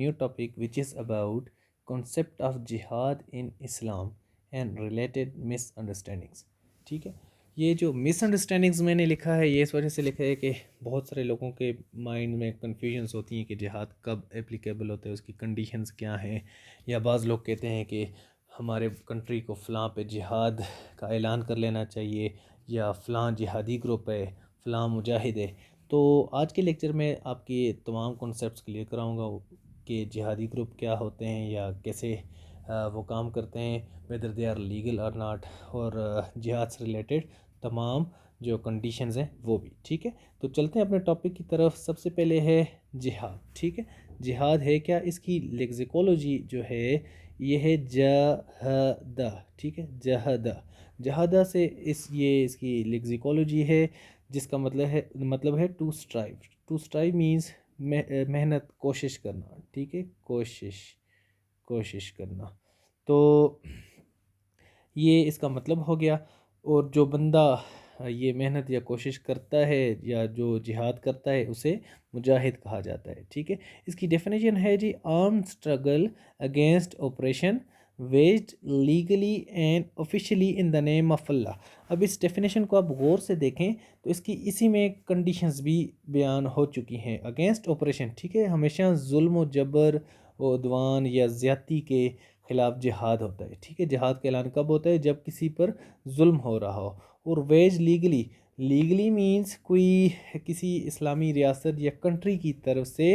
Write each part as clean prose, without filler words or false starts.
new topic which is about concept of jihad in Islam and related misunderstandings. ठीक है, ये जो misunderstandings मैंने लिखा है ये इस वजह से लिखा है कि बहुत सारे लोगों के माइंड में कन्फ्यूजन्स होती हैं कि जिहाद कब एप्लीकेबल होता है, उसकी कंडीशंस क्या हैं, या बाज़ लोग कहते हैं कि हमारे कंट्री को फ़लाँ पे जिहाद का ऐलान कर लेना चाहिए, या फ़लाँ जिहादी ग्रुप है, फ़लाँ मुजाहिद है। तो आज के लेक्चर में आपकी तमाम कॉन्सेप्ट्स क्लियर कराऊंगा कि जिहादी ग्रुप क्या होते हैं या कैसे वो काम करते हैं, वेदर दे आर लीगल और नॉट, और जिहाद से रिलेटेड तमाम जो कंडीशंस हैं वो भी। ठीक है, तो चलते हैं अपने टॉपिक की तरफ। सबसे पहले है जिहाद। ठीक है, जिहाद है क्या, इसकी लेक्सिकोलॉजी जो है ये है जहदा। ठीक है, जहदा, जहदा से इसकी लेक्सिकोलॉजी है, जिसका मतलब है to strive. To strive means मेहनत, कोशिश करना। ठीक है, कोशिश करना। तो ये इसका मतलब हो गया। और जो बंदा ये मेहनत या कोशिश करता है या जो जिहाद करता है उसे मुजाहिद कहा जाता है। ठीक है, इसकी डेफिनेशन है जी, armed struggle against operation waged legally and officially in the name of Allah. अब इस डेफिनेशन को आप गौर से देखें तो इसकी इसी में कंडीशंस भी बयान हो चुकी हैं। अगेंस्ट ऑपरेशन, ठीक है, हमेशा जुल्म व जबर व उद्वान या ज़्यादती के ख़िलाफ़ जिहाद होता है। ठीक है, जिहाद का ऐलान कब होता है, जब किसी पर जुल्म हो रहा हो। और वेज लीगली, लीगली मीन्स कोई किसी इस्लामी रियासत या कंट्री की तरफ से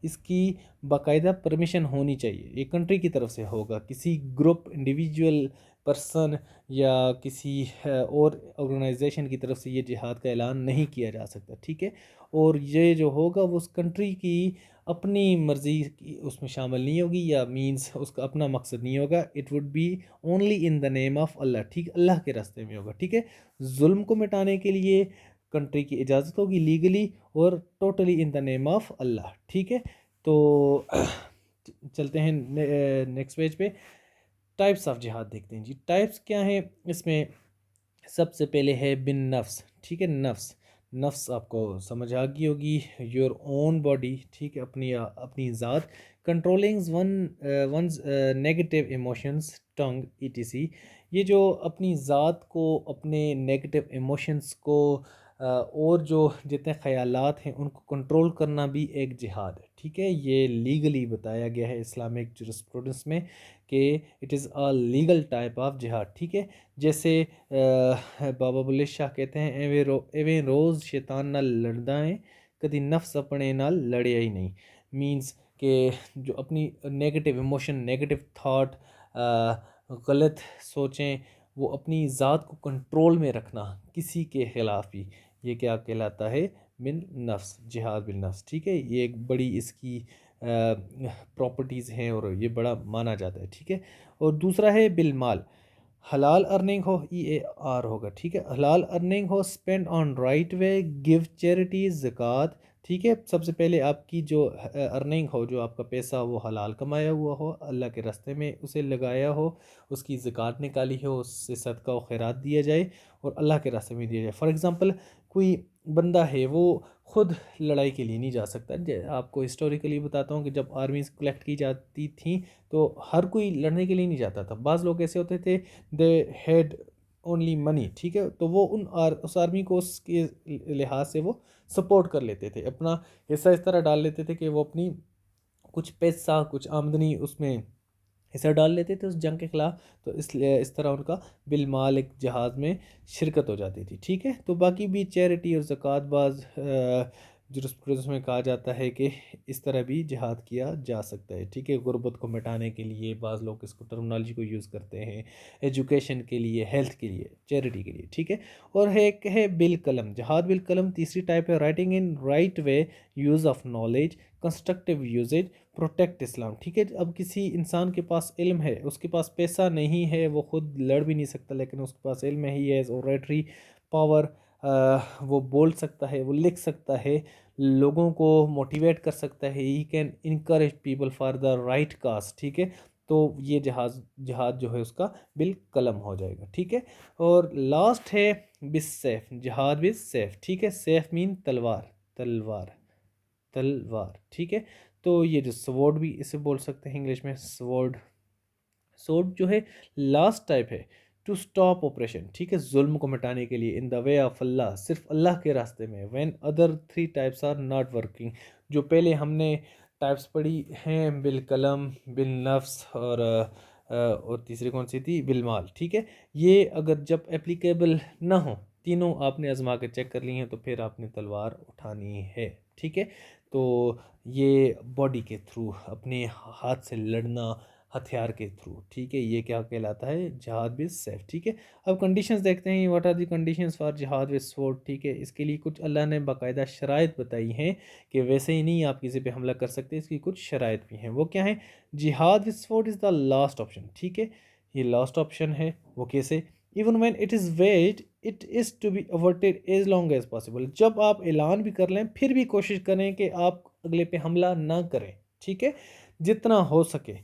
इसकी बाकायदा परमिशन होनी चाहिए। ये कंट्री की तरफ से होगा, किसी ग्रुप, इंडिविजुअल पर्सन या किसी और ऑर्गेनाइजेशन की तरफ से ये जिहाद का ऐलान नहीं किया जा सकता। ठीक है, और ये जो होगा वो उस कंट्री की अपनी मर्ज़ी की उसमें शामिल नहीं होगी, या मींस उसका अपना मकसद नहीं होगा। It would be only in the name of Allah. ठीक, अल्लाह के रास्ते में होगा। ठीक है, जुल्म को मिटाने के लिए कंट्री की इजाज़त होगी लीगली, और totally in the name of Allah. ठीक है, तो चलते हैं नेक्स्ट पेज पे। टाइप्स ऑफ जिहाद देखते हैं जी। टाइप्स क्या हैं इसमें? सबसे पहले है बिन नफ्स। ठीक है, नफ्स, नफ्स आपको समझ आ गई होगी, योर ओन बॉडी। ठीक है, अपनी अपनी ज़ात। कंट्रोलिंग वंस नेगेटिव इमोशंस, टंग, ईटीसी। ये जो अपनी ज़ात को, अपने नेगेटिव इमोशंस को और जो जितने ख़यालात हैं उनको कंट्रोल करना भी एक जिहाद है। ठीक है, ये लीगली बताया गया है इस्लामिक जुरिस्प्रूडेंस में कि it is a legal type of जिहाद। ठीक है, जैसे बाबा बुल्ले शाह कहते हैं, एवें रोज़ शैतान नाल लड़दा है, कदी नफ्स अपने नाल लड़िया ही नहीं। मीन्स कि जो अपनी नेगेटिव इमोशन, नेगेटिव थाट, गलत सोचें, वो अपनी ज़ात को कंट्रोल में रखना किसी के ख़िलाफ़ भी, ये क्या कहलाता है? बिन नफ्स, जिहाद बिन नफ्स। ठीक है, ये एक बड़ी इसकी प्रॉपर्टीज़ हैं और ये बड़ा माना जाता है। ठीक है, और दूसरा है बिल माल। हलाल अर्निंग हो, EAR होगा। ठीक है, हलाल अर्निंग हो, spend on right way, give charities, ज़कात। ठीक है, सबसे पहले आपकी जो अर्निंग हो, जो आपका पैसा वो हलाल कमाया हुआ हो, अल्लाह के रास्ते में उसे लगाया हो, उसकी ज़कात निकाली हो, उससे सदका व खैरात दिया जाए और अल्लाह के रास्ते में दिया जाए। फॉर एग्ज़ाम्पल, कोई बंदा है वो खुद लड़ाई के लिए नहीं जा सकता। आपको हिस्टोरिकली बताता हूँ कि जब आर्मीज़ कलेक्ट की जाती थी तो हर कोई लड़ने के लिए नहीं जाता था। बाज़ लोग ऐसे होते थे, दे हैड ओनली मनी। ठीक है, तो वो उस आर्मी को उसके लिहाज से वो सपोर्ट कर लेते थे, अपना हिस्सा इस तरह डाल लेते थे कि वो अपनी कुछ पैसा, कुछ आमदनी उसमें हिस्सा डाल लेते थे उस जंग के ख़िलाफ़। तो इसलिए इस तरह उनका बिलमाल एक जहाज़ में शिरकत हो जाती थी। ठीक है, तो बाकी भी चैरिटी और ज़कात बाज़ जुरिस्प्रूडेंस में कहा जाता है कि इस तरह भी जिहाद किया जा सकता है। ठीक है, गुर्बत को मिटाने के लिए बाज़ लोग इसको टर्मिनोलॉजी को यूज़ करते हैं, एजुकेशन के लिए, हेल्थ के लिए, चैरिटी के लिए। ठीक है, और है एक है बिल कलम, जिहाद बिल कलम। तीसरी टाइप है writing in right way, use of knowledge, constructive usages, protect Islam. ठीक है, अब किसी इंसान के पास इल्म है, उसके पास पैसा नहीं है, वो खुद लड़ भी नहीं सकता, लेकिन उसके पास इल्म है, ही हैज़ ऑरेटरी पावर, वो बोल सकता है, वो लिख सकता है, लोगों को मोटिवेट कर सकता है, he can encourage people for the right cause. ठीक है, तो ये जिहाद जो है उसका बिल कलम हो जाएगा। ठीक है, और लास्ट है बिस सैफ, जिहाद बिस सैफ। ठीक है, सैफ मीन तलवार, तलवार, तलवार। ठीक है, तो ये जो स्वॉर्ड भी इसे बोल सकते हैं इंग्लिश में, स्वॉर्ड। स्वॉर्ड जो है लास्ट टाइप है टू स्टॉप ऑपरेशन, ठीक है, जुल्म को मिटाने के लिए, इन द वे ऑफ अल्लाह, सिर्फ अल्लाह के रास्ते में, when other three types are not working. जो पहले हमने टाइप्स पढ़ी हैं, बिल कलम, बिल नफ्स और तीसरी कौन सी थी, बिल माल, ठीक है। ये अगर जब एप्लीकेबल ना हो, तीनों आपने आजमा के चेक कर ली हैं, तो फिर आपने तलवार उठानी है, ठीक है। तो ये बॉडी के थ्रू, अपने हाथ से लड़ना हथियार के थ्रू, ठीक है, ये क्या कहलाता है, जिहाद विद सैफ, ठीक है। अब कंडीशंस देखते हैं, what are the conditions for जिहाद विद स्वॉर्ड, ठीक है। इसके लिए कुछ अल्लाह ने बाकायदा शराइत बताई हैं कि वैसे ही नहीं आप किसी पे हमला कर सकते, इसकी कुछ शराइत भी हैं। वो क्या है, जिहाद with sword is the last option, ठीक है, ये लास्ट ऑप्शन है। वो कैसे, even when it is wait it is to be averted as long as possible. जब आप ऐलान भी कर लें, फिर भी कोशिश करें कि आप अगले पे हमला ना करें, ठीक है, जितना हो सके।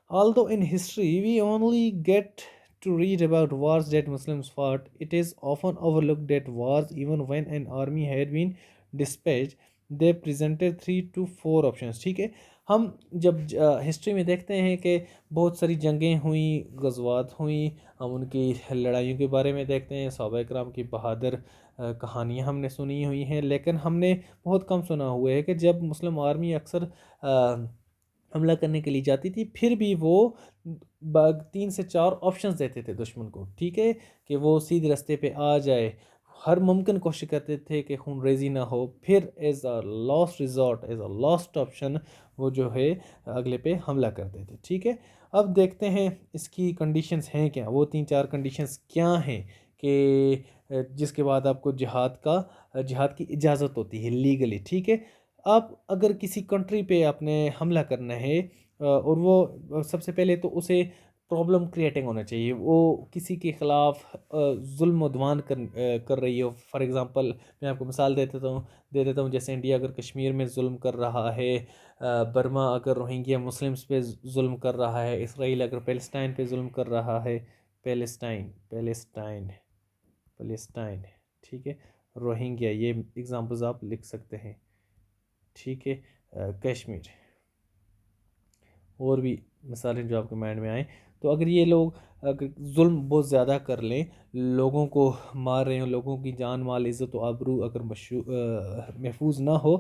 Although in history we only get to read about wars that Muslims fought, it is often overlooked that wars, even when an army had been dispatched, they presented 3 to 4 options, ठीक है। हम जब हिस्ट्री में देखते हैं कि बहुत सारी जंगें हुई, गज़वात हुई, हम उनकी लड़ाइयों के बारे में देखते हैं, सहाबा किराम की बहादुर कहानियाँ हमने सुनी हुई हैं, लेकिन हमने बहुत कम सुना हुआ है कि जब मुस्लिम आर्मी अक्सर हमला करने के लिए जाती थी, फिर भी वो 3 से 4 ऑप्शंस देते थे दुश्मन को, ठीक है, कि वो सीधे रास्ते पे आ जाए। हर मुमकिन कोशिश करते थे कि खून रेजी ना हो, फिर as a last resort, as a last option, वो जो है अगले पे हमला करते थे, ठीक है। अब देखते हैं इसकी कंडीशंस हैं क्या, वो 3-4 कंडीशंस क्या हैं कि जिसके बाद आपको जिहाद की इजाज़त होती है लीगली, ठीक है। आप अगर किसी कंट्री पे आपने हमला करना है, और वो सबसे पहले तो उसे प्रॉब्लम क्रिएटिंग होना चाहिए, वो किसी के ख़िलाफ़ जुल्म उद्वान कर रही हो। फॉर एग्ज़ाम्पल मैं आपको मिसाल दे देता हूँ, जैसे इंडिया अगर कश्मीर में जुल्म कर रहा है, बर्मा अगर रोहिंग्या मुस्लिम्स पे जुल्म कर रहा है, इसराइल अगर पैलेस्टाइन पे जुल्म कर रहा है, पैलेस्टाइन पैलेस्टाइन पैलेस्टाइन, ठीक है, रोहिंग्या, ये एग्ज़ाम्पल्स आप लिख सकते हैं, ठीक है, कश्मीर, और भी मिसालें जो आपके माइंड में आए। तो अगर ये लोग अगर जुल्म बहुत ज़्यादा कर लें, लोगों को मार रहे हो, लोगों की जान माल इज़्ज़त व आबरू अगर महफूज ना हो,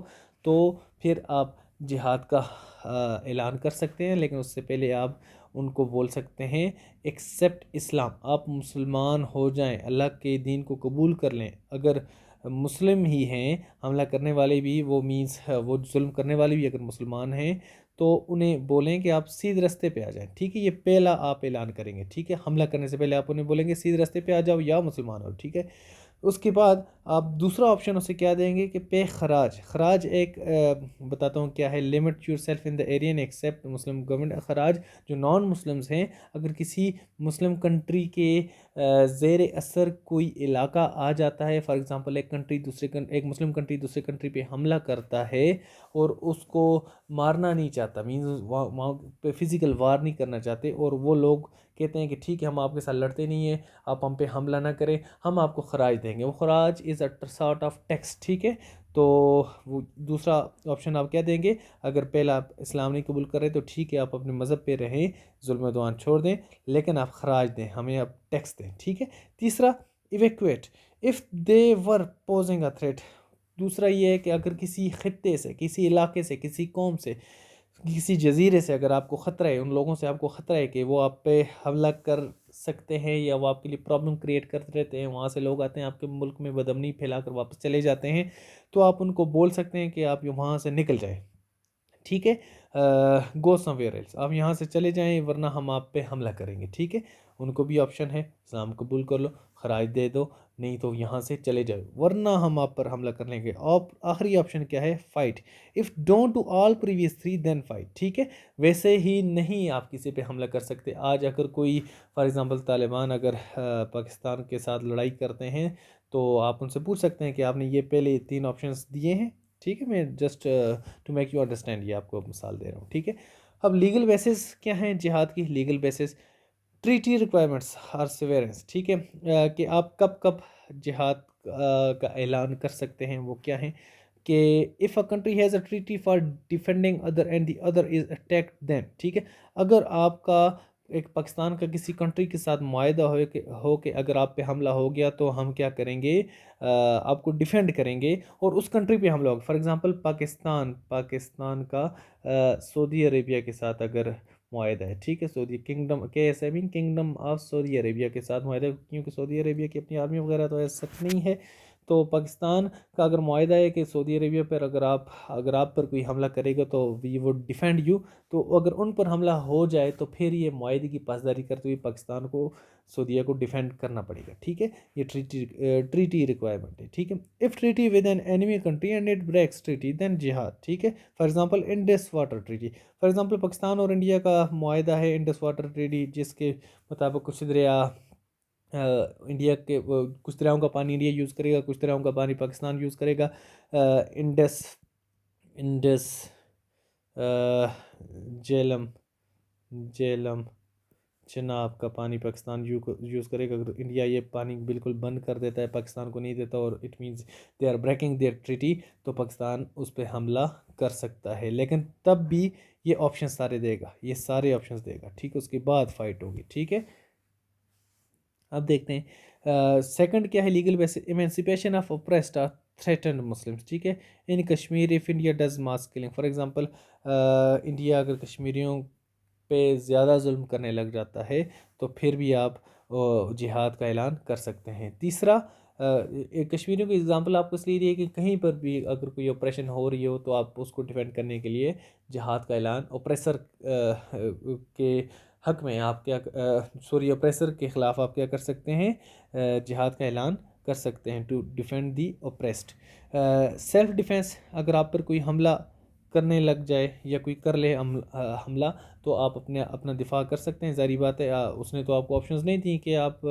तो फिर आप जिहाद का ऐलान कर सकते हैं। लेकिन उससे पहले आप उनको बोल सकते हैं एक्सेप्ट इस्लाम, आप मुसलमान हो जाएं, अल्लाह के दीन को कबूल कर लें। अगर मुस्लिम ही हैं हमला करने वाले भी, वो मीन्स वो जुल्म करने वाले भी अगर मुसलमान हैं, तो उन्हें बोलें कि आप सीधे रास्ते पे आ जाएं, ठीक है। ये पहला आप ऐलान करेंगे, ठीक है, हमला करने से पहले आप उन्हें बोलेंगे सीधे रास्ते पे आ जाओ या मुसलमान हो, ठीक है। उसके बाद आप दूसरा ऑप्शन उसे क्या देंगे कि पे खराज। खराज एक बताता हूँ क्या है, limit yourself in the area except Muslim government. खराज जो नॉन मुस्लिम्स हैं, अगर किसी मुस्लिम कंट्री के ज़ेर असर कोई इलाका आ जाता है, फॉर एग्ज़ाम्पल एक मुस्लिम कंट्री दूसरे कंट्री पे हमला करता है और उसको मारना नहीं चाहता, मीन्स वहाँ पे फिज़िकल वार नहीं करना चाहते, और वो लोग कहते हैं कि ठीक है हम आपके साथ लड़ते नहीं हैं, आप हम पे हमला ना करें, हम आपको खराज देंगे। वो खराज is a sort of tax, ठीक है। तो वो दूसरा ऑप्शन आप क्या देंगे, अगर पहला आप इस्लाम नहीं कबूल करें तो ठीक है, आप अपने मज़हब पे रहें, जुल्म दुआन छोड़ दें, लेकिन आप खराज दें, हमें आप टैक्स दें, ठीक है। तीसरा, evacuate if they were posing a threat. दूसरा ये है कि अगर किसी खत्ते से, किसी इलाके से, किसी कौम से, किसी जजीरे से अगर आपको ख़तरा है, उन लोगों से आपको ख़तरा है कि वो आप पे हमला कर सकते हैं या वो आपके लिए प्रॉब्लम क्रिएट करते रहते हैं, वहाँ से लोग आते हैं आपके मुल्क में बदअमनी फैलाकर वापस चले जाते हैं, तो आप उनको बोल सकते हैं कि आप वहाँ से निकल जाएं, ठीक है, गो समवेयर एल्स, आप यहाँ से चले जाएं वरना हम आप पे हमला करेंगे, ठीक है। उनको भी ऑप्शन है, इस्लाम कबूल कर लो, खराज दे दो, नहीं तो यहाँ से चले जाओ वरना हम आप पर हमला कर लेंगे। और आखिरी ऑप्शन क्या है, fight. If don't to all previous 3 then fight, ठीक है। वैसे ही नहीं आप किसी पे हमला कर सकते। आज अगर कोई फॉर एग्ज़ाम्पल तालिबान अगर पाकिस्तान के साथ लड़ाई करते हैं, तो आप उनसे पूछ सकते हैं कि आपने ये पहले 3 ऑप्शंस दिए हैं, ठीक है। मैं just to make you understand ये आपको मिसाल दे रहा हूँ, ठीक है। अब लीगल बेसिस क्या है जिहाद की, legal basis treaty requirements are severance, ठीक है, कि आप कब कब जिहाद का ऐलान कर सकते हैं, वो क्या है। कि if a country has a treaty for defending other and the other is attacked then, ठीक है। अगर आपका एक पाकिस्तान का किसी कंट्री के साथ मुआहदा हो कि अगर आप पे हमला हो गया तो हम क्या करेंगे, आपको डिफेंड करेंगे, और उस कंट्री पे हमला होगा। फॉर एग्जांपल पाकिस्तान का सऊदी अरेबिया के साथ अगर मुआहदा है, ठीक है, सऊदी किंगडम के S I mean kingdom of Saudi Arabia के साथ मुआहदा है, क्योंकि सऊदी अरेबिया की अपनी आर्मी वगैरह तो ऐसा सच नहीं है। तो पाकिस्तान का अगर मुआहदा है कि सऊदी अरेबिया पर अगर आप पर कोई हमला करेगा तो वी वुड डिफेंड यू, तो अगर उन पर हमला हो जाए तो फिर ये मुआहदे की पासदारी करते हुए पाकिस्तान को सऊदीया को डिफेंड करना पड़ेगा, ठीक है। ये ट्रीटी रिक्वायरमेंट है, ठीक है। If treaty with an enemy country and it breaks treaty then जिहाद, ठीक है। For example Indus water treaty, for example Pakistan और इंडिया का मुआहदा है इंडस वाटर ट्रीटी, जिसके मुताबिक कुछ दरिया इंडिया के कुछ दरियाओं का पानी इंडिया यूज़ करेगा, कुछ दरियाओं का पानी पाकिस्तान यूज़ करेगा। इंडस इंडस झेलम झेलम चिनाब का पानी पाकिस्तान यूज़ करेगा। अगर इंडिया ये पानी बिल्कुल बंद कर देता है, पाकिस्तान को नहीं देता, और it means they are breaking their treaty, तो पाकिस्तान उस पर हमला कर सकता है। लेकिन तब भी ये ऑप्शन सारे देगा, ये सारे ऑप्शंस देगा, ठीक है। उसके बाद फाइट होगी, ठीक है। अब देखते हैं सेकंड क्या है, legal basis emancipation of oppressed और थ्रेटन्ड मुस्लिम्स, ठीक है। In Kashmir if India does mass killing, for example India अगर कश्मीरियों पे ज़्यादा जुल्म करने लग जाता है तो फिर भी आप जिहाद का ऐलान कर सकते हैं। तीसरा, कश्मीरियों की एग्जांपल आपको इसलिए दी है कि कहीं पर भी अगर कोई ऑपरेशन हो रही हो तो आप उसको डिफेंड करने के लिए जिहाद का ऐलान ऑपरेसर के हक में आप क्या सॉरी ऑपरेसर के ख़िलाफ़ आप क्या कर सकते हैं, जिहाद का ऐलान कर सकते हैं, to defend the oppressed. Self defence, अगर आप पर कोई हमला करने लग जाए या कोई कर ले हमला, तो आप अपना दिफा कर सकते हैं। ज़ाहिर बात है उसने तो आपको ऑप्शंस नहीं दी कि आप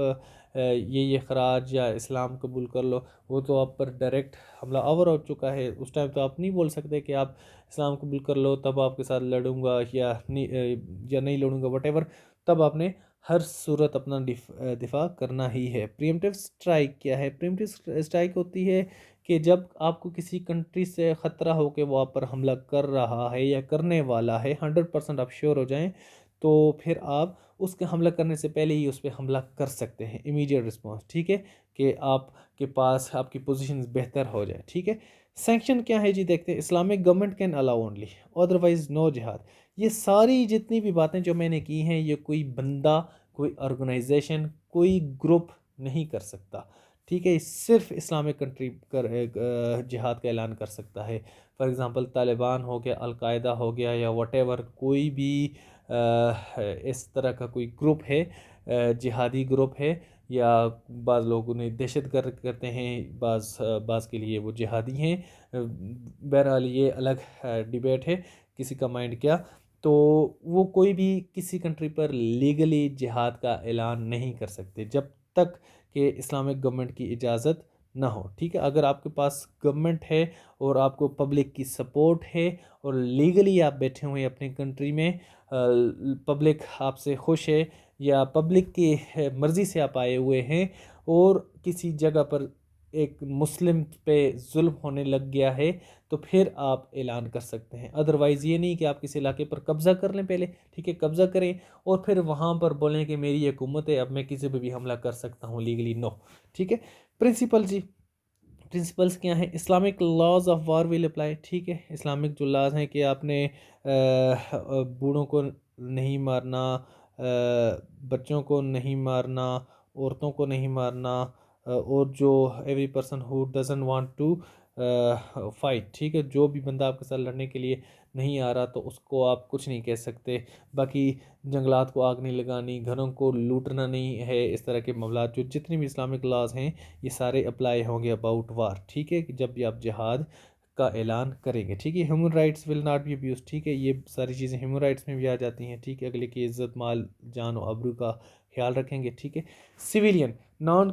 ये खराज या इस्लाम कबूल कर लो, वो तो आप पर डायरेक्ट हमला आवर हो चुका है। उस टाइम तो आप नहीं बोल सकते कि आप इस्लाम कबूल कर लो तब आपके साथ लड़ूंगा या नहीं लड़ूंगा, वटेवर। तब आपने हर सूरत अपना दिफा करना ही है। प्रीएम्प्टिव स्ट्राइक क्या है? प्रीएम्प्टिव स्ट्राइक होती है कि जब आपको किसी कंट्री से ख़तरा हो कि वो आप पर हमला कर रहा है या करने वाला है, 100% आप श्योर हो जाएं, तो फिर आप उसके हमला करने से पहले ही उस पर हमला कर सकते हैं, इमीडिएट रिस्पॉन्स, ठीक है, कि आपके पास आपकी पोजीशन बेहतर हो जाए, ठीक है। सैंक्शन क्या है जी? देखते हैं। Islamic government can allow only, otherwise no जिहाद। ये सारी जितनी भी बातें जो मैंने की हैं, ये कोई बंदा, कोई ऑर्गेनाइजेशन, कोई ग्रुप नहीं कर सकता, ठीक है। सिर्फ इस्लामिक कंट्री कर जिहाद का ऐलान कर सकता है। फॉर एग्ज़ाम्पल तालिबान हो गया, अलकायदा हो गया, या वटेवर कोई भी इस तरह का कोई ग्रुप है, जिहादी ग्रुप है, या बाज़ लोग उन्हें दहशत गर्द करते हैं, बाज़ के लिए वो जिहादी हैं। बहरहाल ये अलग डिबेट है, किसी का माइंड क्या। तो वो कोई भी किसी कंट्री पर लीगली जिहाद का ऐलान नहीं कर सकते जब तक कि इस्लामिक गवर्नमेंट की इजाज़त ना हो, ठीक है। अगर आपके पास गवर्नमेंट है और आपको पब्लिक की सपोर्ट है और लीगली आप बैठे हुए हैं अपनी कंट्री में, पब्लिक आपसे खुश है, या पब्लिक की मर्ज़ी से आप आए हुए हैं, और किसी जगह पर एक मुस्लिम पे जुल्म होने लग गया है, तो फिर आप ऐलान कर सकते हैं। अदरवाइज़ ये नहीं कि आप किसी इलाके पर कब्ज़ा कर लें पहले, ठीक है, कब्ज़ा करें और फिर वहाँ पर बोलें कि मेरी हुकूमत है, अब मैं किसी पर भी हमला कर सकता हूँ लीगली, नो, ठीक है। प्रिंसिपल जी, प्रिंसिपल्स क्या हैं? Islamic laws of war will apply, ठीक है। इस्लामिक जो लॉज हैं कि आपने बूढ़ों को नहीं मारना, बच्चों को नहीं मारना, औरतों को नहीं मारना, और जो every person who doesn't want to fight, ठीक है, जो भी बंदा आपके साथ लड़ने के लिए नहीं आ रहा तो उसको आप कुछ नहीं कह सकते। बाकी जंगलात को आग नहीं लगानी, घरों को लूटना नहीं है, इस तरह के मामलात जो जितने भी इस्लामिक लॉज हैं ये सारे अप्लाई होंगे अबाउट वार, ठीक है, कि जब भी आप जिहाद का ऐलान करेंगे, ठीक है। Human rights will not be abuse, ठीक है, ये सारी चीज़ें ह्यूमन राइट्स में भी आ जाती हैं, ठीक है। अगले की इज्जत, माल, जान और आबरू का ख्याल रखेंगे, ठीक है। Civilian non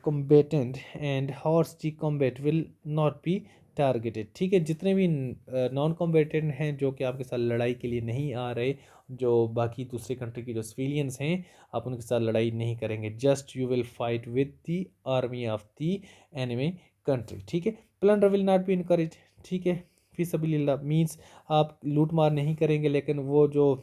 combatant and hors de combat will not be targeted, ठीक है। जितने भी नॉन कॉम्बेटेंट हैं जो कि आपके साथ लड़ाई के लिए नहीं आ रहे, जो बाकी दूसरे कंट्री की जो सिविलियंस हैं, आप उनके साथ लड़ाई नहीं करेंगे, just you will fight with the army of the enemy country, ठीक है। Plunder will not be encourage, ठीक है, फी सबीलिल्लाह मीन्स आप लूट मार नहीं करेंगे, लेकिन वो जो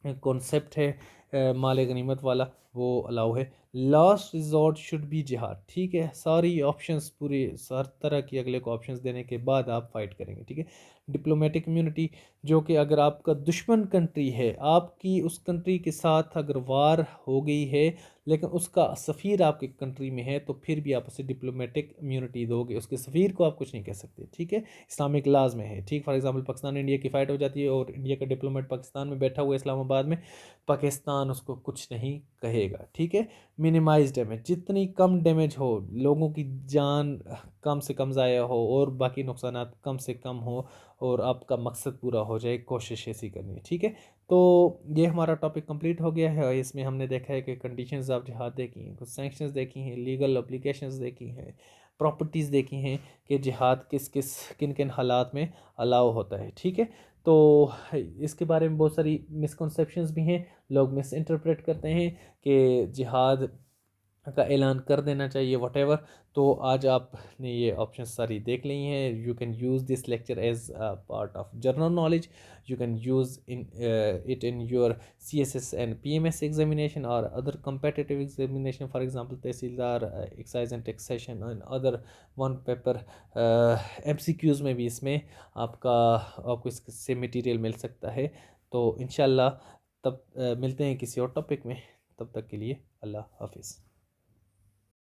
कॉन्सेप्ट है माल गनीमत वाला वो अलाउ है। लास्ट रिजॉर्ट शुड बी जिहाद, ठीक है, सारी ऑप्शंस पूरी हर तरह की अगले को ऑप्शंस देने के बाद आप फाइट करेंगे, ठीक है। डिप्लोमेटिक इम्यूनिटी, जो कि अगर आपका दुश्मन कंट्री है, आपकी उस कंट्री के साथ अगर वार हो गई है लेकिन उसका सफ़ीर आपके कंट्री में है, तो फिर भी आप उसे डिप्लोमेटिक इम्यूनिटी दोगे, उसके सफ़ीर को आप कुछ नहीं कह सकते, ठीक है, इस्लामिक लाज में है, ठीक। फॉर एग्जांपल पाकिस्तान इंडिया की फ़ाइट हो जाती है और इंडिया का डिप्लोमेट पाकिस्तान में बैठा हुआ है इस्लामाबाद में, पाकिस्तान उसको कुछ नहीं कहेगा, ठीक है। मिनिमाइज डैमेज, जितनी कम डैमेज हो, लोगों की जान कम से कम ज़ाया हो और बाकी नुकसानात कम से कम हो और आपका मकसद पूरा हो जाए, कोशिश ऐसी करनी है, ठीक है। तो ये हमारा टॉपिक कंप्लीट हो गया है और इसमें हमने देखा है कि कंडीशंस ऑफ जिहाद देखी हैं, कुछ सैंक्शंस देखी हैं, लीगल एप्लीकेशंस देखी हैं, प्रॉपर्टीज़ देखी हैं कि जिहाद किस किस किन किन हालात में अलाउ होता है, ठीक है। तो इसके बारे में बहुत सारी मिसकंसेप्शंस भी हैं, लोग मिस इंटरप्रेट करते हैं कि जिहाद का ऐलान कर देना चाहिए वटेवर। तो आज आपने ये ऑप्शन सारी देख ली हैं। You can use this lecture as part of general knowledge, you can use in it in your CSS and PMS examination or other competitive examination, for example tehsildar, excise and taxation and other one paper MCQs में भी इसमें आपको इससे material मिल सकता है। तो इंशाल्लाह तब मिलते हैं किसी और टॉपिक में, तब तक के लिए अल्लाह हाफिज़।